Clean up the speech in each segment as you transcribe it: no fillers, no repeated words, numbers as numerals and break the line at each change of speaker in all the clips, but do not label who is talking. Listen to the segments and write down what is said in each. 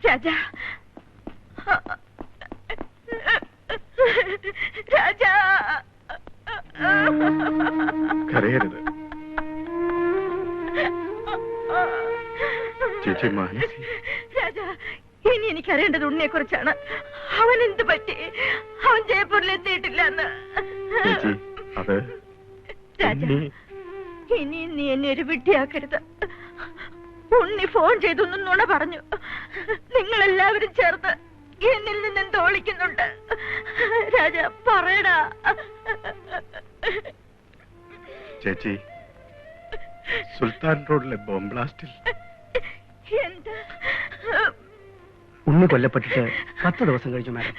രാജാ, രാജാ,
കരയരുത് ചേച്ചി. മാനസി,
രാജാ, ഇനി എനിക്കറിയേണ്ടത് ഉണ്ണിയെ കുറിച്ചാണ്. അവൻ എന്ത് പറ്റി? അവൻ ജയ്പൂരിൽ എത്തിയിട്ടില്ല എന്ന്.
ചേച്ചി, അത്
രാജാ, ഇനി നീ എന്നെ ഒരു വിഡ്ഢിയാക്കരുത്. ഉണ്ണി ഫോൺ ചെയ്തു നുണ പറഞ്ഞു. നിങ്ങളെല്ലാവരും ചേർന്ന് എന്നിൽ നിന്ന് എന്തോ ഒളിക്കുന്നുണ്ട്. രാജാ, പറയടാ.
ചേച്ചി, സുൽത്താൻ റോഡിലെ ബോംബ് ബ്ലാസ്റ്റിൽ
എന്ത്?
ഉണ്ണി കൊല്ലപ്പെട്ടിട്ട് 10 ദിവസം കഴിഞ്ഞു മാഡം.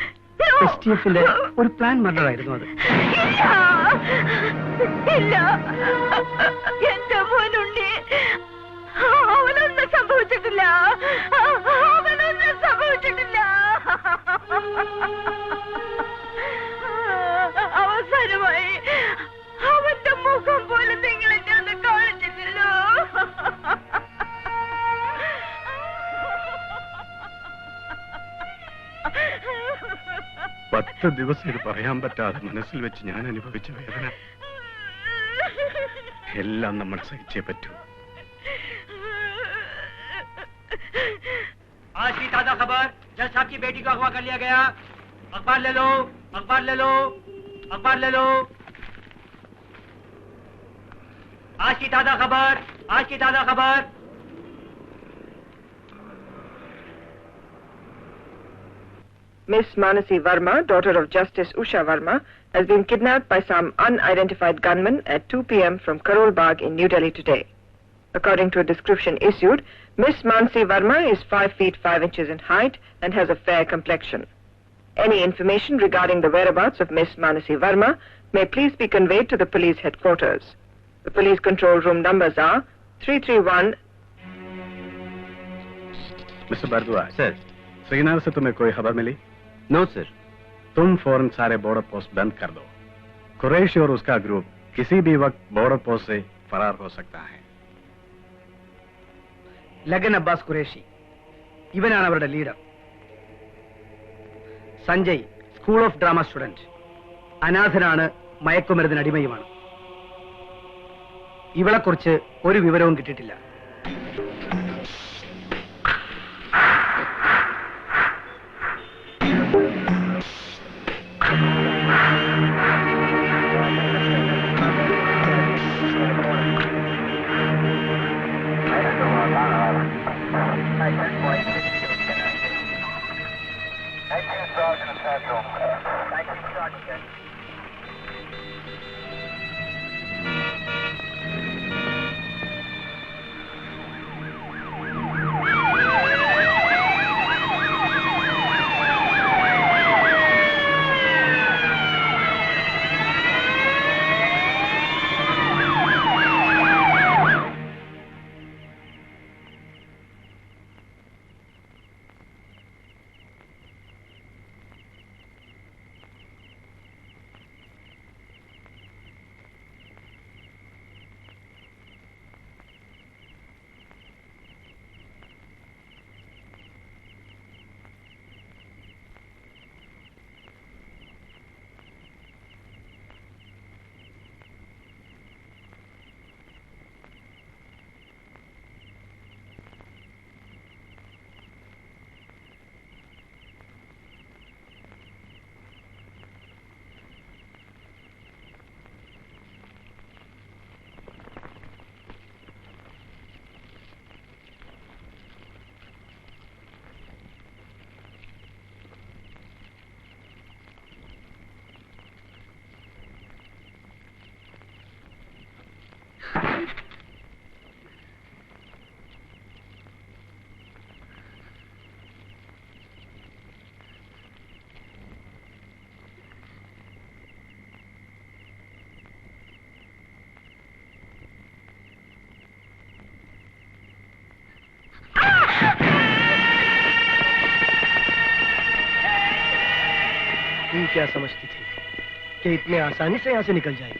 STFന്റെ ഒരു പ്ലാൻ മർഡർ ആയിരുന്നു അത്.
ഇല്ല, എന്റെ മോനുണ്ണി അവനൊന്നും സംഭവിച്ചിട്ടില്ല. അവനൊന്നും സംഭവിച്ചിട്ടില്ല. അവസാനമായി അവന്റെ മുഖം പോലെ നിങ്ങൾ എന്നെ ഒന്ന് കാണിച്ചില്ലല്ലോ.
10 ദിവസം ഇത് പറയാൻ പറ്റാതെ മനസ്സിൽ വെച്ച് ഞാൻ അനുഭവിച്ച വേദന എല്ലാം നമ്മൾ സഹിച്ചേ പറ്റൂ.
आज की ताजा खबर, जज साहब की बेटी को अगवा कर लिया गया। अखबार ले लो, अखबार ले लो, अखबार ले लो। आज की ताजा खबर, आज की ताजा खबर।
Miss Manasi Verma, daughter of Justice Usha Verma, has been kidnapped by some unidentified gunmen at 2 p.m. from Karol Bagh in New Delhi today. According to a description issued, Miss Manasi Verma is 5 feet 5 inches in height and has a fair complexion. Any information regarding the whereabouts of Miss Manasi Verma may please be conveyed to the police headquarters. The police control room numbers are 331.
Mister Bharadwaj sir, Srinagar से तुम्हें कोई खबर मिली?
No sir.
तुम फौरन सारे border post बंद कर दो। कुरैशी और उसका ग्रुप किसी भी वक्त बॉर्डर पोस्ट से फरार हो सकता है।
ലഗൻ അബ്ബാസ് ഖുറേഷി, ഇവനാണ് അവരുടെ leader. Sanjay school of drama student, അനാഥനാണ്, മയക്കുമരുന്നിന് അടിമയുമാണ്. ഇവളെക്കുറിച്ച് ഒരു വിവരവും കിട്ടിയിട്ടില്ല. तू क्या समझती थी कि इतने आसानी से यहाँ से निकल जाएगी?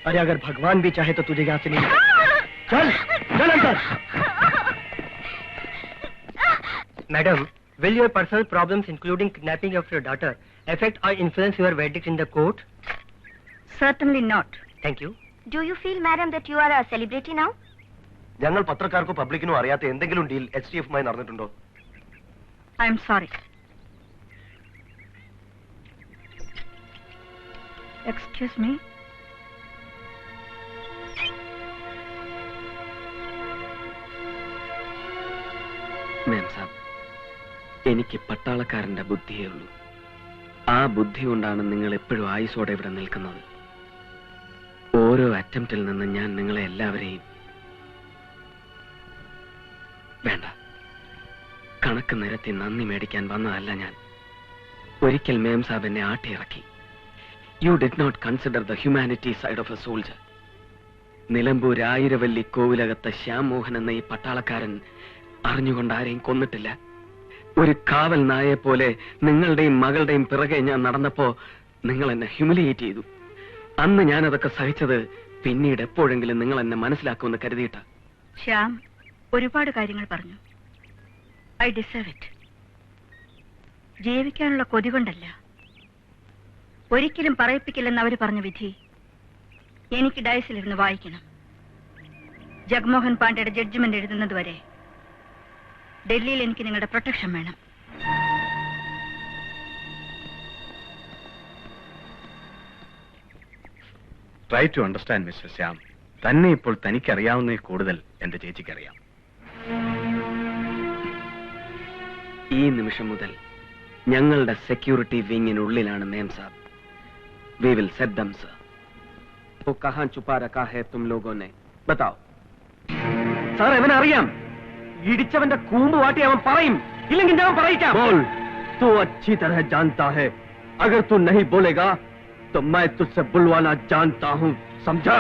अरे अगर भगवान भी चाहे तो तुझे यहाँ से नहीं चल चल अंदर। Madam, Will your personal problems, including kidnapping of your daughter, affect or influence your verdict in the court?
Certainly not.
Thank you.
Do you feel, madam, that you are a celebrity now?
ഞങ്ങൾ പത്രക്കാർക്കോ പബ്ലിക്കിനോ അറിയാത്ത എന്തെങ്കിലും deal HDF-മായി നടന്നിട്ടുണ്ടോ?
I am sorry. Excuse me.
മാം സാബ്, എനിക്ക് പട്ടാളക്കാരന്റെ ബുദ്ധിയേ ഉള്ളൂ. ആ ബുദ്ധി കൊണ്ടാണ് നിങ്ങൾ എപ്പോഴും ആയുസോടെ ഇവിടെ നിൽക്കുന്നത്. ഓരോ അറ്റംപ്റ്റിൽ നിന്ന് ഞാൻ നിങ്ങളെ എല്ലാവരെയും വേണ്ട, കണക്ക് നിരത്തി നന്ദി മേടിക്കാൻ വന്നതല്ല ഞാൻ. ഒരിക്കൽ മേം സാബ് എന്നെ ആട്ടിയിറക്കി. You did not consider the humanity side of a soldier. Nilambur Ayiravalli കോവിലകത്തെ ശ്യാം മോഹൻ എന്ന ഈ പട്ടാളക്കാരൻ അറിഞ്ഞുകൊണ്ട് ആരെയും കൊന്നിട്ടില്ല. ഒരു കാവൽ നായെ പോലെ നിങ്ങളുടെയും മകളുടെയും പിറകെ ഞാൻ നടന്നപ്പോ നിങ്ങൾ എന്നെ ഹ്യൂമിലിയേറ്റ് ചെയ്തു. അന്ന് ഞാൻ അതൊക്കെ സഹിച്ചത് പിന്നീട് എപ്പോഴെങ്കിലും നിങ്ങൾ എന്നെ മനസ്സിലാക്കുമെന്ന് കരുതിയിട്ട.
ശ്യാം ഒരുപാട് കാര്യങ്ങൾ പറഞ്ഞു. I deserve it. ജീവിക്കാനുള്ള കൊതി കൊണ്ടല്ല, ഒരിക്കലും പറയിപ്പിക്കില്ലെന്ന് അവർ പറഞ്ഞ വിധി എനിക്ക് ഡയസിലിരുന്ന് വായിക്കണം. ജഗ്മോഹൻ പാണ്ഡെയുടെ ജഡ്ജ്മെന്റ് എഴുതുന്നത് വരെ ഡൽഹിയിൽ എനിക്ക് നിങ്ങളുടെ പ്രൊട്ടക്ഷൻ വേണം.
Try to understand mister Shyam. തന്നെ ഇപ്പോൾ തനിക്കറിയാവുന്നതിൽ കൂടുതൽ എന്റെ ചേച്ചിക്കറിയാം.
ഈ നിമിഷം മുതൽ ഞങ്ങളുടെ സെക്യൂരിറ്റി വിങ്ങിനുള്ളിലാണ് mem sahib. We will set them sir. तो कहां छुपा रखा है तुम लोगों ने, बताओ.
സാർ, അവനെ അറിയാം. ഇടിച്ചവന്റെ കൂമ്പ് വാട്ടി അവൻ പറയും, ഇല്ലെങ്കിൽ ഞാൻ പറയിക്കാം. बोल, तू अच्छी तरह जानता है. अगर तू नहीं बोलेगा तो मैं तुझसे बुलवाना जानता हूँ, समझा?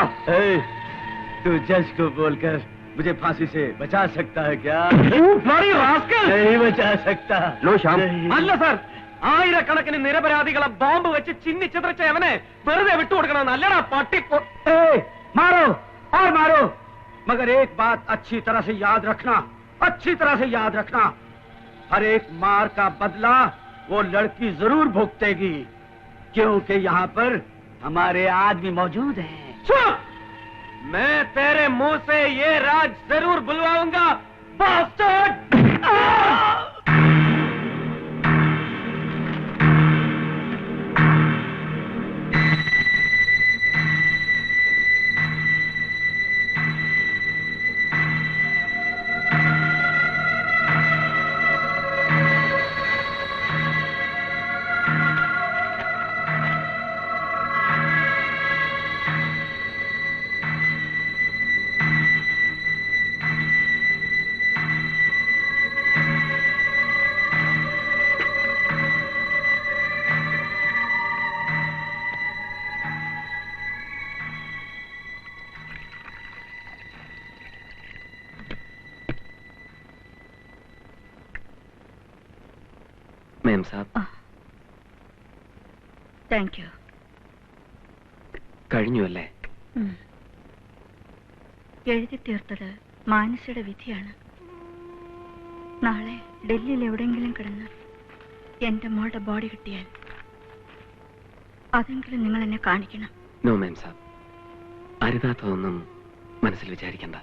तू जज को बोलकर मुझे फांसी से बचा सकता है क्या? नहीं बचा सकता. लो श्याम. അല്ല സാർ, ആയിരക്കണക്കിന് നിരപരാധികളെ ബോംബ് വെച്ച് ചിന്നിച്ചിതറിച്ച അവനെ വെറുതെ വിട്ടുകൊടുക്കണം. അല്ലടാ പട്ടി. मारो और मारो, मगर एक बात अच्छी तरह से याद रखना, अच्छी तरह से याद रखना. हर एक मार का बदला वो लड़की जरूर भुगतेगी, क्योंकि यहाँ पर हमारे आदमी मौजूद हैं. चुप! मैं तेरे मुंह से ये राज जरूर बुलवाऊंगा, bastard!
Mem sahib,
thank you.
കഴിഞ്ഞു അല്ലേ?
എഴുതി തീർത്തത് മാനസയുടെ വിധിയാണ്. നാളെ ഡൽഹിയിൽ എവിടെയെങ്കിലും കിടന്ന് എന്റെ മോളുടെ ബോഡി കിട്ടിയാൽ അതെങ്കിലും നിങ്ങൾ എന്നെ കാണിക്കണം.
നോ മേം സാബ്, അരുതാത്തതൊന്നും മനസ്സിൽ വിചാരിക്കണ്ട.